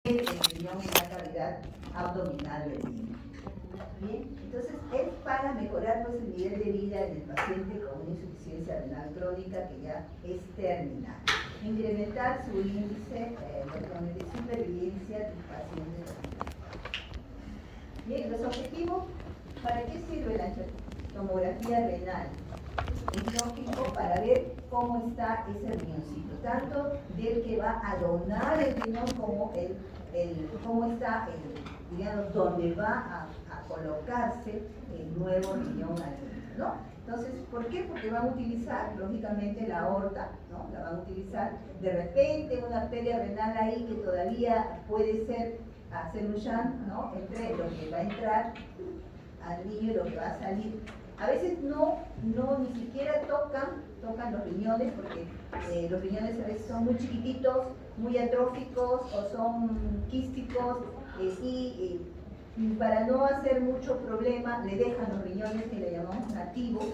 el riñón en la cavidad abdominal del niño. Bien, entonces es para mejorar pues, el nivel de vida en el paciente con una insuficiencia renal crónica que ya es terminal. Incrementar su índice de supervivencia del paciente. Bien, los objetivos, ¿para qué sirve la tomografía renal? Es lógico para ver cómo está ese riñoncito, tanto del que va a donar el riñón como cómo está, digamos, donde va a colocarse el nuevo riñón al niño, ¿no? Entonces, ¿por qué? Porque van a utilizar, lógicamente, la aorta, ¿no? La van a utilizar, de repente, una arteria renal ahí que todavía puede hacer un shunt, ¿no? Entre lo que va a entrar al niño y lo que va a salir. A veces ni siquiera tocan los riñones, porque los riñones a veces son muy chiquititos, muy atróficos o son quísticos, y para no hacer mucho problema le dejan los riñones que le llamamos nativos,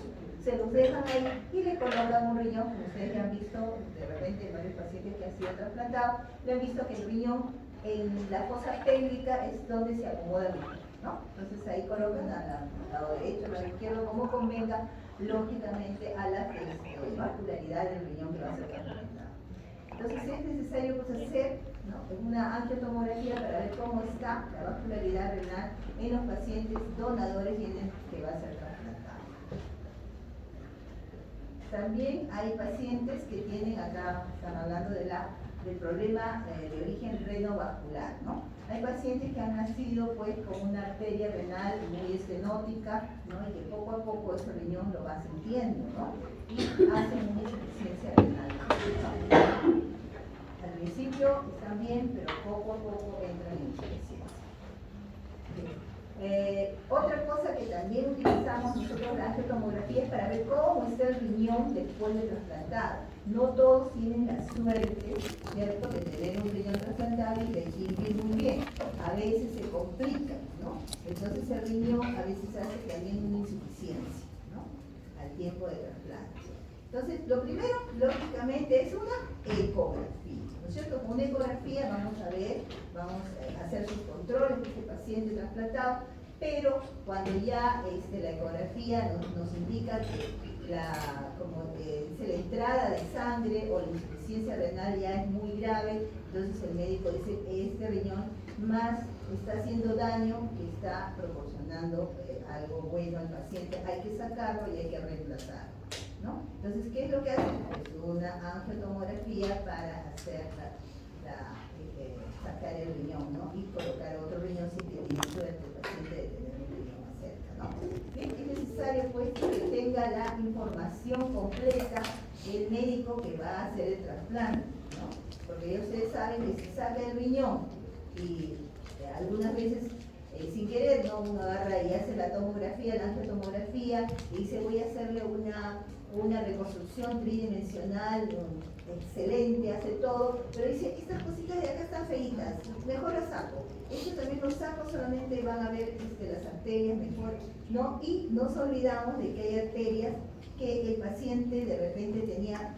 se los dejan ahí y le colocan un riñón, como ustedes ya han visto, de repente varios pacientes que han sido trasplantados, le han visto que el riñón en la fosa pélvica es donde se acomoda el riñón, ¿no? Entonces ahí colocan al lado derecho, al lado izquierdo, como convenga, lógicamente a la vascularidad del riñón que va a ser trasplantado. Entonces es necesario pues, hacer, ¿no?, una angiotomografía para ver cómo está la vascularidad renal en los pacientes donadores y en el que va a ser trasplantado. También hay pacientes que tienen, acá están hablando del problema de origen renovascular, ¿no? Hay pacientes que han nacido pues con una arteria renal muy estenótica, ¿no? Y que poco a poco ese riñón lo va sintiendo, ¿no? Y hacen una insuficiencia renal, ¿no? Al principio están bien, pero poco a poco entran en insuficiencia. Otra cosa que también utilizamos nosotros la angiotomografía es para ver cómo está el riñón después de trasplantado. No todos tienen la suerte, ¿cierto?, de tener un riñón trasplantado y de ir muy bien. A veces se complica, ¿no? Entonces el riñón a veces hace también una insuficiencia, ¿no?, al tiempo de trasplante. Entonces, lo primero, lógicamente, es una ecografía, ¿no es cierto? Con una ecografía vamos a hacer sus controles de este paciente trasplantado, pero cuando ya la ecografía nos indica que la entrada de sangre o la insuficiencia renal ya es muy grave, entonces el médico dice, este riñón más está haciendo daño que está proporcionando algo bueno al paciente, hay que sacarlo y hay que reemplazarlo, ¿no? Entonces, ¿qué es lo que hacen? Pues una angiotomografía para hacer sacar el riñón, ¿no? Y colocar otro riñón si tiene suerte el paciente de tener un riñón más cerca, ¿no? Bien, es necesario pues que tenga la información completa el médico que va a hacer el trasplante, ¿no? Porque ya ustedes saben que se saca el riñón y algunas veces sin querer, ¿no?, uno agarra y hace la tomografía, la angiotomografía, y dice voy a hacerle una reconstrucción tridimensional excelente, hace todo, pero dice estas cositas de acá están feitas, mejor las saco. Estos también los saco, solamente van a ver las arterias mejor, ¿no? Y nos olvidamos de que hay arterias que el paciente de repente tenía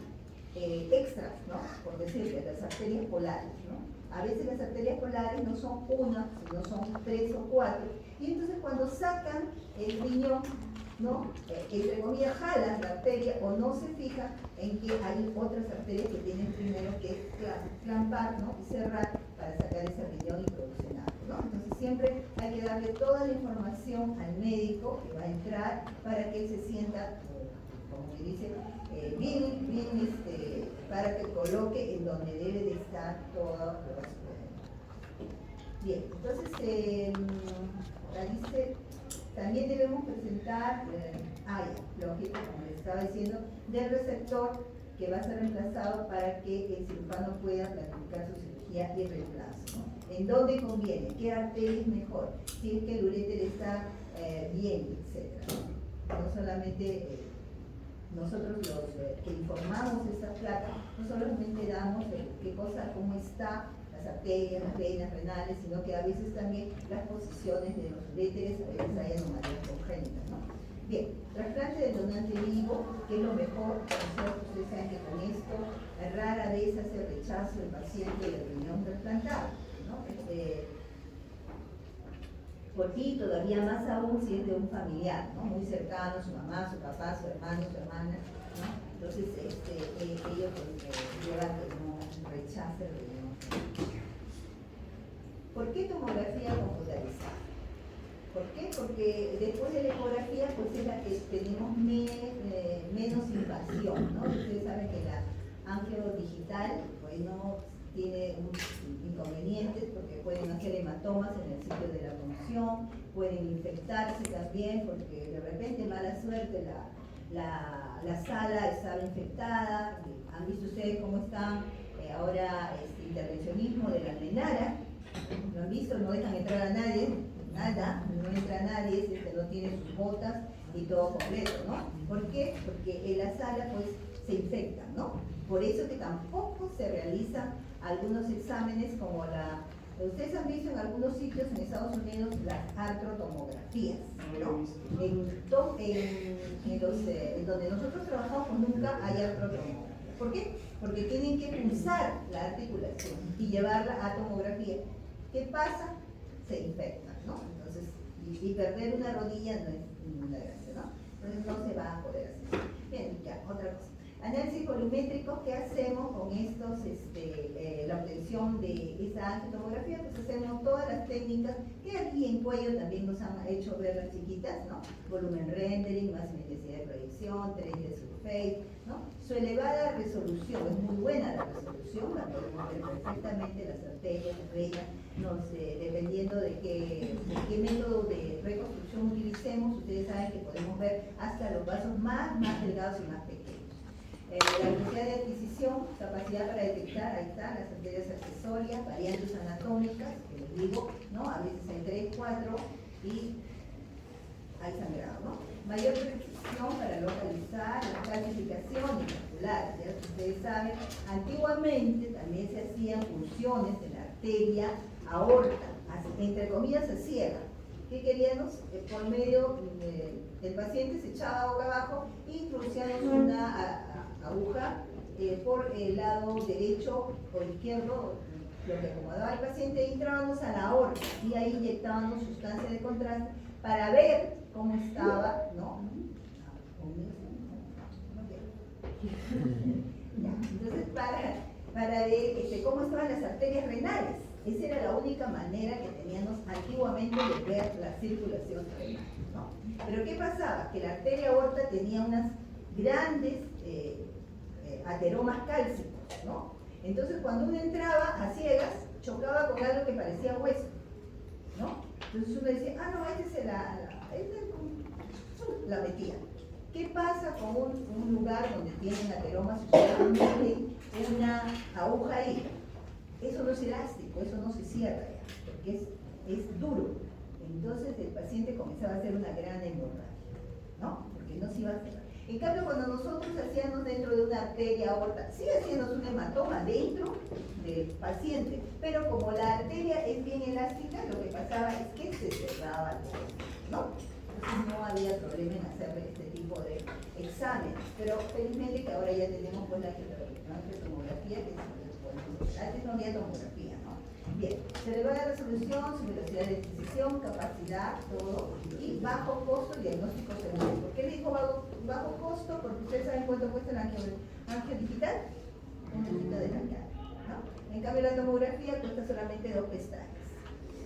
extras, ¿no?, por decirle, las arterias polares, ¿no? A veces las arterias polares no son una, sino son 3 o 4. Y entonces cuando sacan el riñón, ¿no?, entre comillas jalan la arteria o no se fijan en que hay otras arterias que tienen primero que clampar, ¿no?, y cerrar para sacar ese riñón y producir algo, ¿no? Entonces siempre hay que darle toda la información al médico que va a entrar para que él se sienta, como que dice, bien, para que coloque en donde debe de estar todo los... Bien, entonces, dice, también debemos presentar, lógico, como les estaba diciendo, del receptor que va a ser reemplazado para que el cirujano pueda planificar su cirugía y reemplazo, ¿no? ¿En dónde conviene? ¿Qué arteria es mejor? Si es que el uréter está bien, etc. No solamente... nosotros los que informamos esta placa, no solamente damos cómo está las arterias, las venas renales, sino que a veces también las posiciones de los uréteres, a veces hay anomalías congénitas, ¿no? Bien, trasplante del donante vivo, que es lo mejor, ustedes saben que con esto rara vez hace rechazo el paciente del riñón trasplantado, ¿no? Y todavía más aún si es de un familiar, ¿no? Muy cercano, su mamá, su papá, su hermano, su hermana, ¿no? Entonces ellos llevan que no rechace el riñón. ¿Por qué tomografía computarizada? ¿Por qué? Porque después de la ecografía pues es la que tenemos menos invasión, ¿no? Ustedes saben que la angio digital pues no tiene inconvenientes porque pueden hacer hematomas en el sitio de la punción, pueden infectarse también porque de repente, mala suerte, la sala estaba infectada. ¿Han visto ustedes cómo está ahora intervencionismo de la Menara? ¿Lo han visto? No dejan entrar a nadie, nada, no entra nadie, no tiene sus botas y todo completo, ¿no? ¿Por qué? Porque en la sala pues se infectan, ¿no? Por eso que tampoco se realizan algunos exámenes como ustedes han visto en algunos sitios en Estados Unidos las artrotomografías, ¿no? En donde nosotros trabajamos nunca hay artrotomografía. ¿Por qué? Porque tienen que pulsar la articulación y llevarla a tomografía. ¿Qué pasa? Se infectan, ¿no? Entonces, y perder una rodilla no es ninguna gracia, ¿no? Entonces no se va a poder hacer. Bien, ya, otra cosa. Análisis volumétrico, ¿qué hacemos con estos, la obtención de esa angiotomografía? Pues hacemos todas las técnicas que aquí en cuello también nos han hecho ver las chiquitas, ¿no? Volumen rendering, máxima intensidad de proyección, 3D surface, ¿no? Su elevada resolución, es muy buena la resolución, la podemos ver perfectamente las arterias, las venas, dependiendo de qué método de reconstrucción utilicemos, ustedes saben que podemos ver hasta los vasos más delgados y más pequeños. La velocidad de adquisición, capacidad para detectar, ahí está, las arterias accesorias, variantes anatómicas, que les digo, ¿no? A veces hay 3, 4 y hay sangrado, ¿no? Mayor precisión para localizar la calcificación vascular, ya ustedes saben, antiguamente también se hacían punciones de la arteria aorta, entre comillas a ciega. ¿Qué queríamos? Por medio del paciente se echaba boca abajo e introducíamos una aguja por el lado derecho o izquierdo, lo que acomodaba al paciente, y entrábamos a la aorta y ahí inyectábamos sustancia de contraste para ver cómo estaba, ¿no? Entonces, para ver cómo estaban las arterias renales. Esa era la única manera que teníamos antiguamente de ver la circulación renal, ¿no? Pero ¿qué pasaba? Que la arteria aorta tenía unas grandes ateromas cálcicos, ¿no? Entonces cuando uno entraba a ciegas, chocaba con algo que parecía hueso, ¿no? Entonces uno decía, no, la metía. ¿Qué pasa con un lugar donde tienen ateromas? Ustedes meten una aguja ahí. Eso no es elástico, eso no se cierra ya, porque es duro. Entonces el paciente comenzaba a hacer una gran hemorragia, ¿no? Porque no se iba a cerrar. En cambio, cuando nosotros hacíamos dentro de una arteria aorta, sí hacíamos un hematoma dentro del paciente, pero como la arteria es bien elástica, lo que pasaba es que se cerraba el borde, ¿no? Entonces no había problema en hacerle este tipo de exámenes, pero felizmente que ahora ya tenemos pues la tomografía que antes no había tomografía, ¿no? Bien, se eleva la resolución, su velocidad de adquisición, capacidad, todo, y bajo costo diagnóstico seguro. ¿Por qué le dijo bajo costo? Porque ustedes saben cuánto cuesta el angio digital, un poquito de la cara, ¿no? En cambio la tomografía cuesta solamente 2 pestañas.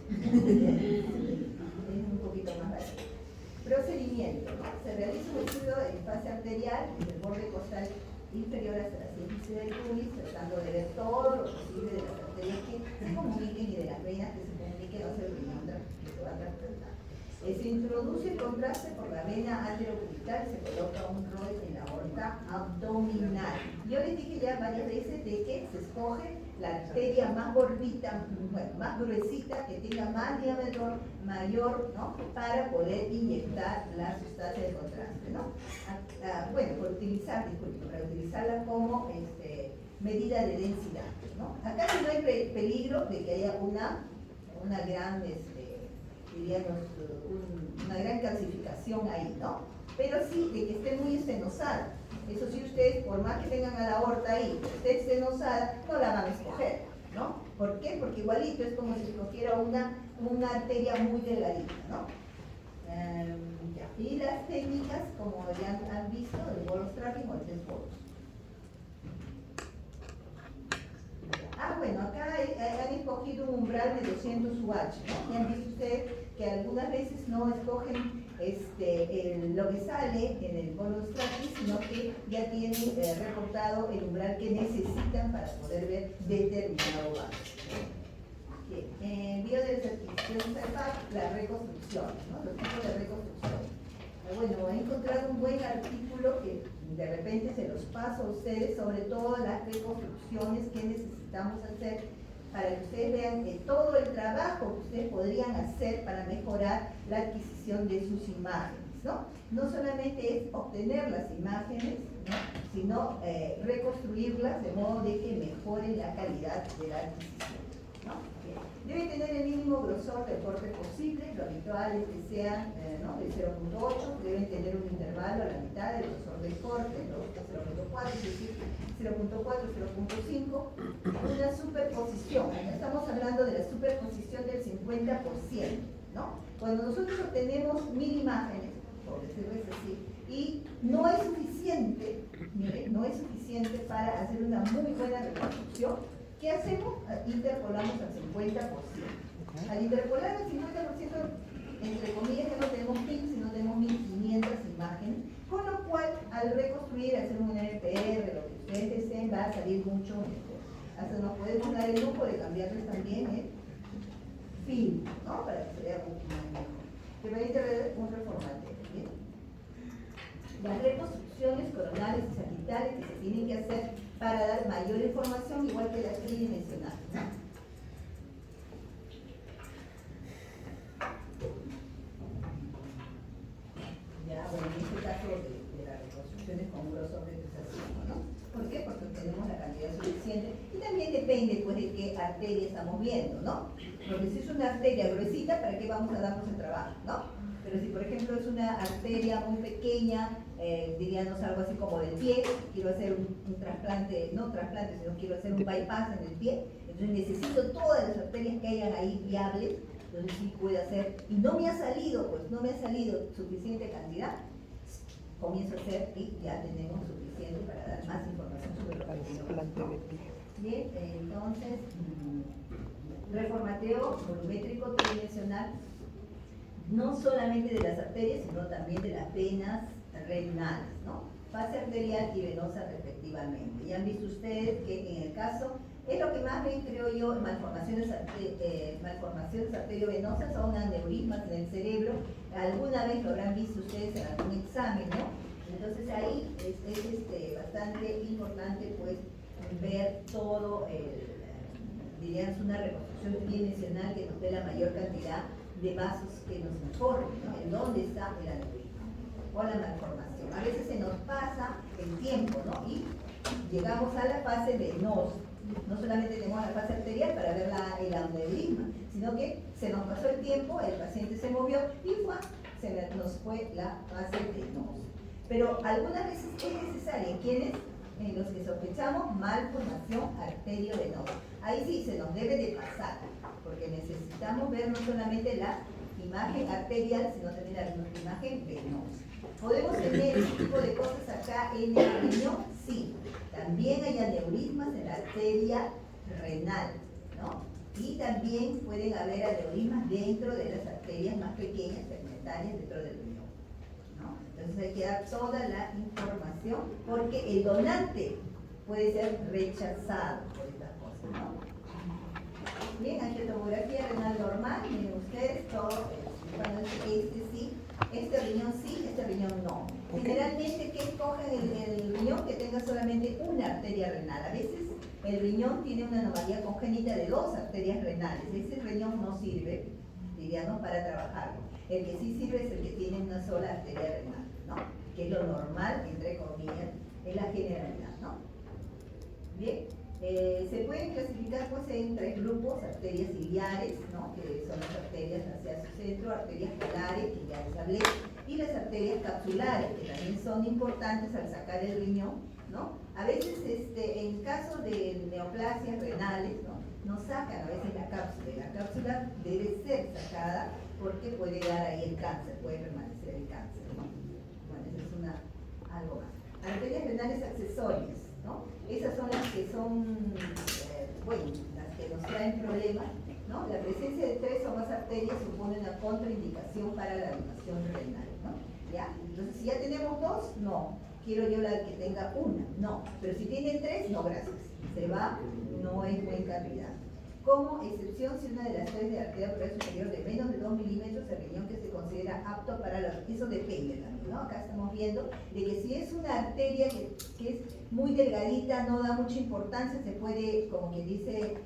Es un poquito más barato. Procedimiento, ¿no? Se realiza un estudio en fase arterial desde el borde costal inferior hasta la sínfisis del pubis, tratando de ver todo lo posible de las arterias que se comuniquen y de las venas que se comuniquen hacia el riñón que se va a trasplantar. Se introduce el contraste por la vena anterocubital, se coloca un rol en la aorta abdominal. Yo les dije ya varias veces de que se escoge la arteria más gordita, bueno, más gruesita, que tenga más diámetro mayor, ¿no? Para poder inyectar la sustancia de contraste, ¿no? Bueno, para utilizarla como medida de densidad, ¿no? Acá no hay peligro de que haya una gran, diríamos, una gran calcificación ahí, ¿no? Pero sí de que esté muy estenosada. Eso sí, ustedes, por más que tengan a la aorta ahí, que esté estenosada, no la van a escoger. ¿no? ¿Por qué? Porque igualito es como si se cogiera una arteria muy delgadita, ¿no? Y las técnicas, como ya han visto, el bolus tracking o el test bolus. Bueno, acá han escogido un umbral de 200 UH, ¿no? Y han visto ustedes que algunas veces no escogen lo que sale en el bolus tracking, sino que ya tienen reportado el umbral que necesitan para poder ver determinado vaso. Envío de certificación CEPAC, la reconstrucción, ¿no? Los tipos de reconstrucción. Bueno, he encontrado un buen artículo que de repente se los paso a ustedes sobre todo las reconstrucciones que necesitamos hacer para que ustedes vean que todo el trabajo que ustedes podrían hacer para mejorar la adquisición de sus imágenes, ¿no? No solamente es obtener las imágenes, ¿no? Sino reconstruirlas de modo de que mejoren la calidad de la adquisición, ¿no? Debe tener el mínimo grosor de corte posible, lo habitual es que sean ¿no? de 0.8, deben tener un intervalo a la mitad del grosor del corte, 0.4, es decir, 0.4, 0.5, una superposición, acá estamos hablando de la superposición del 50%, ¿no? Cuando nosotros obtenemos 1000 imágenes, por decirles así, y no es suficiente, mire, no es suficiente para hacer una muy buena reconstrucción, ¿qué hacemos? Interpolamos al 50%. Al interpolar al 50%, entre comillas, ya no tenemos 1000, sino tenemos 1500 imágenes, con lo cual, al reconstruir, hacer un NPR, lo que ustedes deseen, va a salir mucho mejor. Hasta nos podemos dar el lujo de cambiarles también el film, ¿no? Para que se vea mucho más mejor. Que permite un reformateo, ¿bien? Las reconstrucciones coronales y sagittales que se tienen que hacer para dar mayor información, igual que las tridimensionales, ¿no? Ya, bueno, en este caso de las reconstrucciones con grosor de 3 a 5, ¿no? ¿Por qué? Porque tenemos la cantidad suficiente y también depende pues de qué arteria estamos viendo, ¿no? Porque si es una arteria gruesita, ¿para qué vamos a darnos el trabajo, no? Pero si por ejemplo es una arteria muy pequeña, diríamos algo así como del pie, quiero hacer un trasplante, no trasplante, sino quiero hacer un bypass en el pie, entonces necesito todas las arterias que hayan ahí viables, entonces sí puedo hacer, y no me ha salido, pues no me ha salido suficiente cantidad, comienzo a hacer y ya tenemos suficiente para dar más información sobre lo que tenemos. Bien, entonces, reformateo volumétrico tridimensional, no solamente de las arterias, sino también de las venas renales, ¿no? Fase arterial y venosa respectivamente. Ya han visto ustedes que en el caso, es lo que más ven, creo yo, malformaciones arteriovenosas son aneurismas en el cerebro. Alguna vez lo habrán visto ustedes en algún examen, ¿no? Entonces ahí es bastante importante pues ver todo, diríamos una reconstrucción tridimensional que nos dé la mayor cantidad de vasos que nos informen, ¿no? En dónde está el aneurisma o la malformación. A veces se nos pasa el tiempo, ¿no? Y llegamos a la fase venosa. No solamente tenemos la fase arterial para ver el aneurisma, sino que se nos pasó el tiempo, el paciente se movió y nos fue la fase venosa. Pero algunas veces es necesaria en quienes, en los que sospechamos malformación arteriovenosa. Ahí sí se nos debe de pasar, porque necesitamos ver no solamente la imagen arterial, sino también la imagen venosa. ¿Podemos tener este tipo de cosas acá en el riñón? Sí. También hay aneurismas en la arteria renal, ¿no? Y también pueden haber aneurismas dentro de las arterias más pequeñas, segmentarias, dentro del riñón, ¿no? Entonces hay que dar toda la información, porque el donante puede ser rechazado por estas cosas, ¿no? Bien, angiotomografía renal normal, miren ustedes, todo, cuando este sí, este riñón sí, este riñón no. Generalmente, ¿qué escogen el riñón? Que tenga solamente una arteria renal. A veces el riñón tiene una anomalía congénita de 2 arterias renales. Ese riñón no sirve, diríamos, para trabajarlo. El que sí sirve es el que tiene una sola arteria renal, ¿no? Que es lo normal, entre comillas, en la generalidad, ¿no? Bien. Se pueden clasificar pues en 3 grupos: arterias ciliares, ¿no? Que son las arterias hacia su centro, arterias polares, que ya les hablé, y las arterias capsulares, que también son importantes al sacar el riñón, ¿no? A veces, en caso de neoplasias renales, ¿no? no sacan a veces la cápsula, y la cápsula debe ser sacada porque puede dar ahí el cáncer, puede permanecer el cáncer, ¿no? Bueno, eso es algo más. Arterias renales accesorias, ¿no? Esas son las que son, bueno, las que nos traen problemas, ¿no? La presencia de 3 o más arterias supone una contraindicación para la donación renal, ¿no? ¿Ya? Entonces, si ya tenemos 2, no. Quiero yo la que tenga 1, no. Pero si tienen 3, no, gracias. Se va, no es buen candidato. Como excepción, si una de las 3 de arteria portal superior de menos de 2 milímetros, el riñón que se considera apto para la... Eso depende también, ¿no? Acá estamos viendo de que si es una arteria que es muy delgadita, no da mucha importancia, se puede, como quien dice,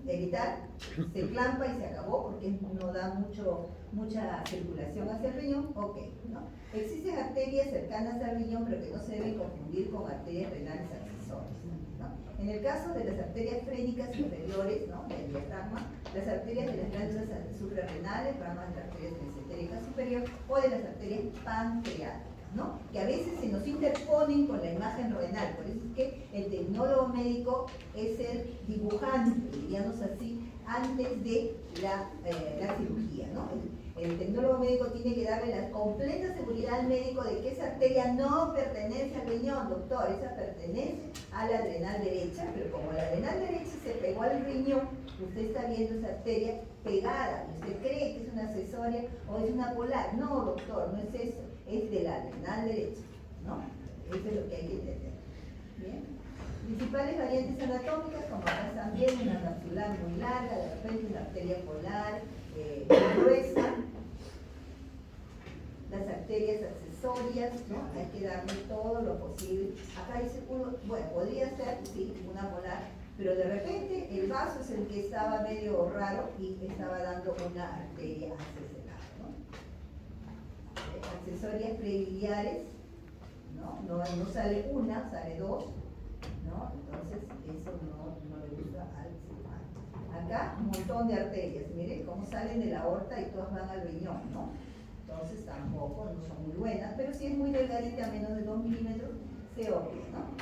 evitar, se clampa y se acabó porque no da mucha circulación hacia el riñón, ok, ¿no? Existen arterias cercanas al riñón, pero que no se deben confundir con arterias renales accesorias, ¿no? En el caso de las arterias frénicas inferiores, ¿no?, del diafragma, las arterias de las glándulas suprarrenales, ramas de la arteria mesentérica superior, o de las arterias pancreáticas, ¿no?, que a veces se nos interponen con la imagen renal. Por eso es que el tecnólogo médico es el dibujante, diríamos así, antes de la cirugía, ¿no? El tecnólogo médico tiene que darle la completa seguridad al médico de que esa arteria no pertenece al riñón, doctor, esa pertenece a la renal derecha, pero como la renal derecha se pegó al riñón, usted está viendo esa arteria pegada, y usted cree que es una accesoria o es una polar. No, doctor, no es eso, es de la renal derecha, ¿no? Eso es lo que hay que entender. Bien. Principales variantes anatómicas, como acá también, una capsular muy larga, de repente una arteria polar muy gruesa, las arterias accesorias, ¿no? Hay que darle todo lo posible. Acá dice, bueno, podría ser, sí, una polar, pero de repente el vaso es el que estaba medio raro y estaba dando una arteria accesorial, ¿no? Accesorias prebiliares, ¿no? No sale una, sale 2, ¿no? Entonces eso no le gusta al cirujano. Acá un montón de arterias, miren cómo salen de la aorta y todas van al riñón, ¿no? Entonces tampoco, no son muy buenas, pero si es muy delgadita, menos de 2 milímetros, se opera, ¿no?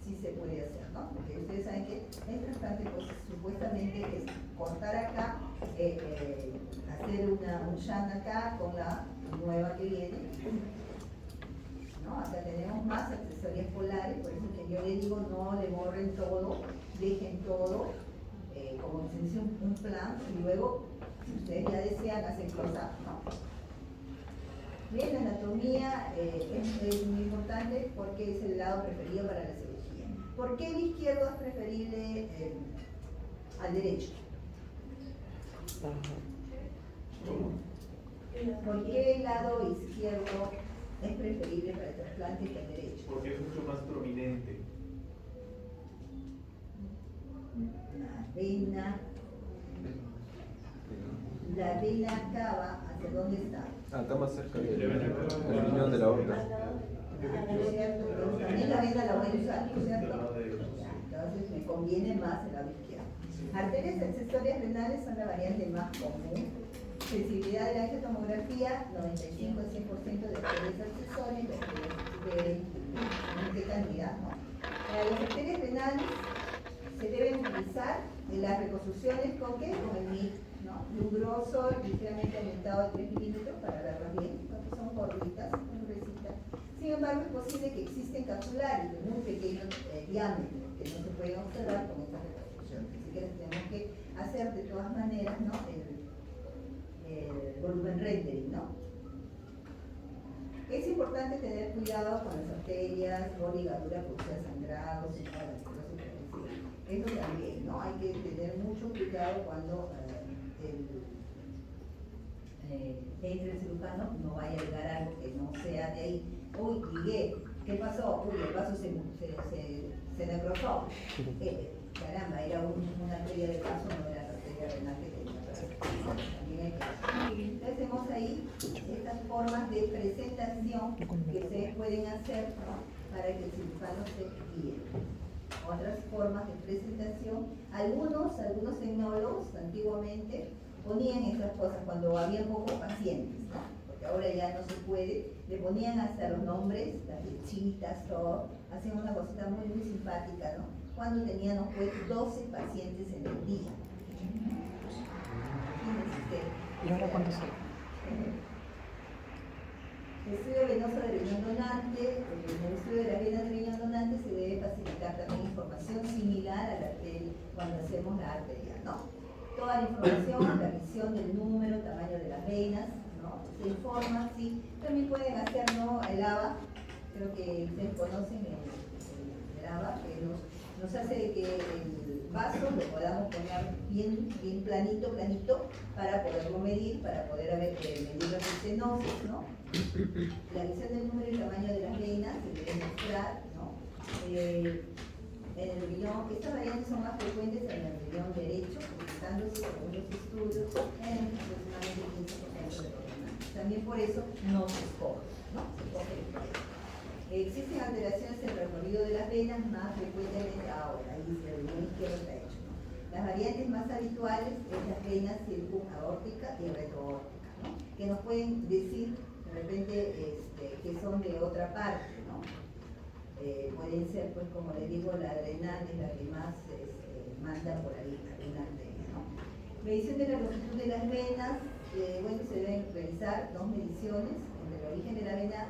Sí se puede hacer, ¿no? Porque ustedes saben que el trasplante, pues supuestamente es cortar acá, hacer un shunt acá con la nueva que viene, ¿no? Acá tenemos más accesorias polares, por eso que yo le digo, no le borren todo, dejen todo, como se dice, un plan, y luego, si ustedes ya desean, hacen cosas, ¿no? Bien, la anatomía es muy importante porque es el lado preferido para la cirugía. ¿Por qué el izquierdo es preferible al derecho? ¿Por qué el lado izquierdo es preferible para el trasplante que el derecho? Porque es mucho más prominente. La vena cava, ¿hacia dónde está? Está más cerca del riñón de la aorta. ¿Cierto? Pero también la vena la voy a usar, ¿cierto? Entonces me conviene más el lado izquierdo. Arterias accesorias renales son la variante más común. Sensibilidad de la angiotomografía, 95 al 100% de arterias accesorias, ¿de qué cantidad, no? Las arterias renales se deben utilizar en las reconstrucciones con qué? Con el MIR, ¿no? De un grosor ligeramente aumentado de 3 milímetros para verlas bien, porque son gorditas, muy gruesitas. Sin embargo, es posible que existen capsulares de muy pequeño diámetro que no se pueden observar con estas reconstrucciones. Así que las tenemos que hacer de todas maneras, ¿no? El volumen rendering, ¿no? Es importante tener cuidado con las arterias o ligaduras por ser sangrados y toda la esclerosis progresiva. Eso también, ¿no? Hay que tener mucho cuidado cuando entre el cirujano no vaya a llegar algo que no sea de ahí. Uy, ligué, ¿qué pasó? Uy, el vaso se necrosó. Caramba, era una arteria del vaso, no era la arteria renal que tenía. También hay que... Entonces tenemos ahí estas formas de presentación que se pueden hacer, ¿no? Para que el cirujano se guíe. Otras formas de presentación, algunos tecnólogos antiguamente ponían estas cosas cuando había pocos pacientes, ¿no? Porque ahora ya no se puede, le ponían hasta los nombres, las flechitas, todo, hacían una cosita muy simpática, ¿no? cuando teníamos pues 12 pacientes en el día. ¿Y ahora cuánto son? El estudio venoso de riñón donante, en el estudio de las venas de riñón donante se debe facilitar también información similar a la cuando hacemos la arteria, ¿no? Toda la información, la visión del número, tamaño de las venas, ¿no? Se informa, sí. También pueden hacer, ¿no? El ABA, creo que ustedes conocen el ABA, que nos hace de que el vaso lo podamos poner bien planito, para poderlo medir, para poder medir las estenosis, ¿no? La visión del número y tamaño de las venas se debe mostrar, ¿no? En el riñón, estas variantes son más frecuentes en el riñón derecho, presentándose según los estudios en aproximadamente 15% de los donantes. También por eso no se escoge, ¿no? Se escoge el riñón. Existen alteraciones en el recorrido de las venas más frecuentemente ahora, ahí dice el riñón izquierdo está hecho, ¿no? Las variantes más habituales es las venas circunaórtica y retroórtica, ¿no? Que nos pueden decir de repente que son de otra parte, ¿no? Pueden ser, pues como les digo, la adrenal es la que más manda por ahí, la arteria, ¿no? Medición de la longitud de las venas, bueno, se deben realizar dos mediciones, entre el origen de la vena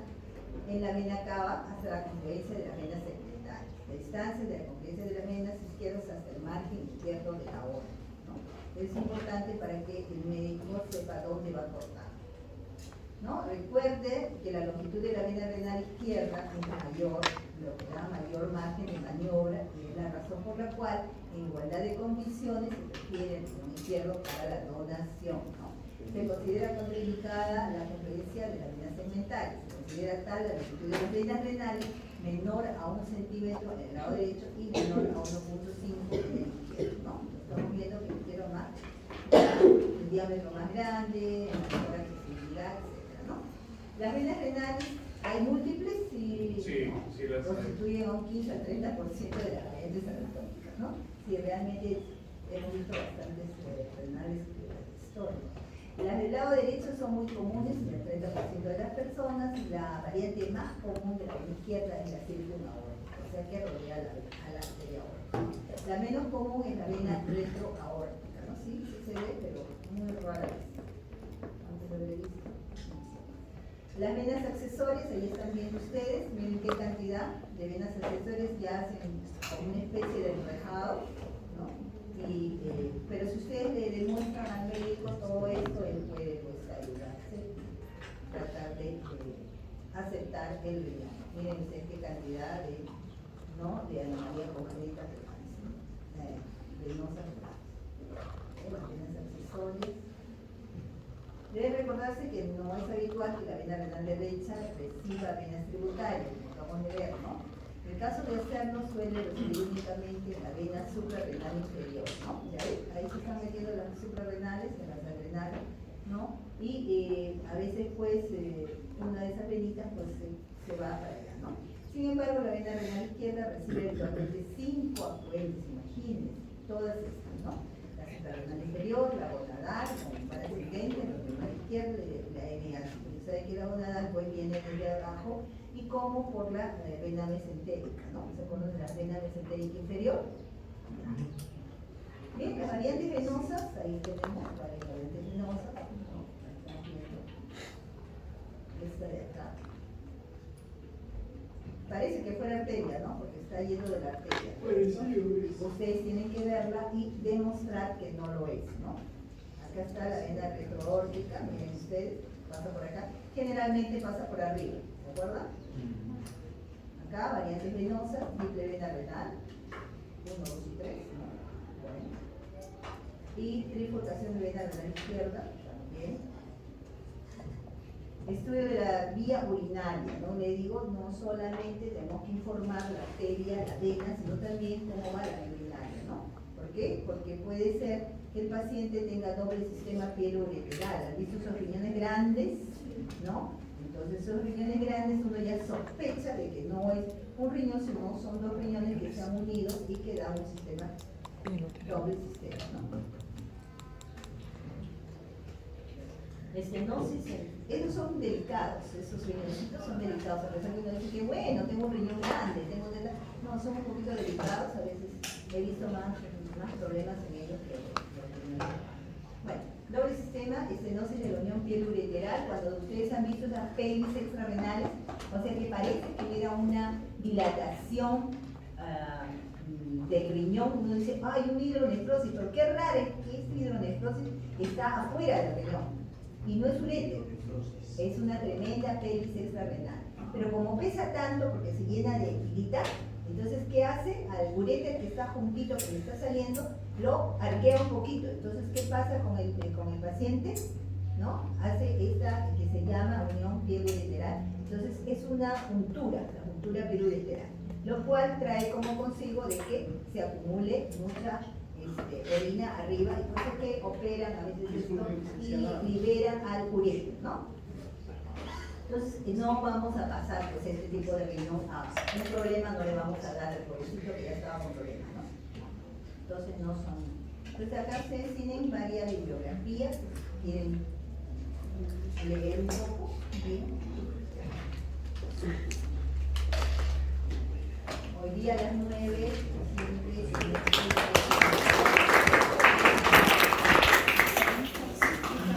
en la vena cava hasta la confluencia de las venas segmentales, la distancia de la confluencia de las venas izquierdas hasta el margen izquierdo de la aorta, ¿no? Es importante para que el médico sepa dónde va a cortar, ¿no? Recuerde que la longitud de la vena renal izquierda es mayor, lo que da mayor margen de maniobra, y es la razón por la cual en igualdad de condiciones se prefiere el riñón izquierdo para la donación, ¿no? Se considera contraindicada la confluencia de las venas segmentales. Se considera tal la longitud de las venas renales menor a 1 centímetro en el lado derecho y menor a 1.5 en el izquierdo, ¿no? Estamos viendo que el izquierdo más, el diámetro más grande, mejor accesibilidad, etc., ¿no? Las venas renales hay múltiples y sí las constituyen un 15 al 30% de las variantes anatómicas, ¿no? Si realmente hemos visto bastantes renales de la historia. Las del lado derecho son muy comunes en el 30% de las personas, y la variante más común de la vena izquierda es la circunaórtica, o sea que rodea a la arteria aórtica. La menos común es la vena retroaórtica, ¿no? Sí, se ve, pero muy rara vez. Antes lo habré visto. Las venas accesorias, ahí están viendo ustedes, miren qué cantidad de venas accesorias ya hacen como una especie de enrejado, ¿no? Pero si ustedes le demuestran al médico todo esto, él puede pues ayudarse, tratar de aceptar el riñón. Miren ustedes qué cantidad de, ¿no?, de anomalías congénitas venosas, las venas accesorias. Debe recordarse que no es habitual que la vena renal derecha reciba venas tributarias, como acabamos de ver, ¿no? En el caso de hacerlo, suele recibir únicamente la vena suprarrenal inferior, ¿no? Ya ves, ahí se están metiendo las suprarrenales en las adrenales, ¿no? Y a veces, pues, una de esas venitas, pues, se va para allá, ¿no? Sin embargo, la vena renal izquierda recibe habitualmente 5 afluentes, imagínense, todas estas, ¿no? La suprarrenal inferior, la gonadal, como para ascendente, la renal izquierda y la NH. Porque sabe que la gonadal, pues, viene desde abajo, y como por la vena mesentérica, ¿no? Se conoce la vena mesentérica inferior. Bien, las variantes venosas, ahí tenemos variantes venosas, ¿no? Esta de acá. Parece que fuera arteria, ¿no? Porque está yendo de la arteria. Ustedes tienen que verla y demostrar que no lo es, ¿no? Acá está la vena retroórtica, miren ustedes, pasa por acá. Generalmente pasa por arriba, ¿se acuerdan? Acá, variantes venosas, triple vena renal, 1, 2 y 3, ¿no? Bueno. Y trifurcación de vena renal izquierda, también. Estudio de la vía urinaria, ¿no? Le digo, no solamente tenemos que informar la arteria, la vena, sino también cómo va la vía urinaria, ¿no? ¿Por qué? Porque puede ser que el paciente tenga doble sistema pielo-ureteral. ¿Han visto esos riñones grandes? ¿No? Entonces esos riñones grandes uno ya sospecha de que no es un riñón, sino son dos riñones que se han unido y que da un sistema, doble sistema, ¿no? Esos son delicados, esos riñoncitos son delicados. A pesar que uno dice que bueno, tengo un riñón grande, no, son un poquito delicados, a veces he visto más problemas en ellos que los riñones. Bueno, doble sistema, estenosis de la unión piel-ureteral, cuando ustedes han visto esas pelvis extrarrenales, o sea que parece que hubiera una dilatación del riñón, uno dice, hay un hidronefrosis, pero qué raro es que esta hidronefrosis está afuera del riñón, y no es uréter, es una tremenda pelvis extrarrenal. Pero como pesa tanto, porque se llena de pilita, entonces, ¿qué hace? Al uréter que está juntito, que le está saliendo, lo arquea un poquito. Entonces, ¿qué pasa con el paciente? ¿No? Hace esta que se llama unión piel-ureteral. Entonces, es una juntura, la juntura piel-ureteral, lo cual trae como consigo de que se acumule mucha orina arriba, y por eso que operan a veces esto y liberan al uréter, ¿no? Entonces no vamos a pasar pues este tipo de riñón a un problema, no le vamos a dar al pobrecito que ya estaba con problemas, ¿no? Entonces no son. Entonces acá ustedes tienen varias bibliografías, quieren leer un poco, ¿bien? Hoy día a las 9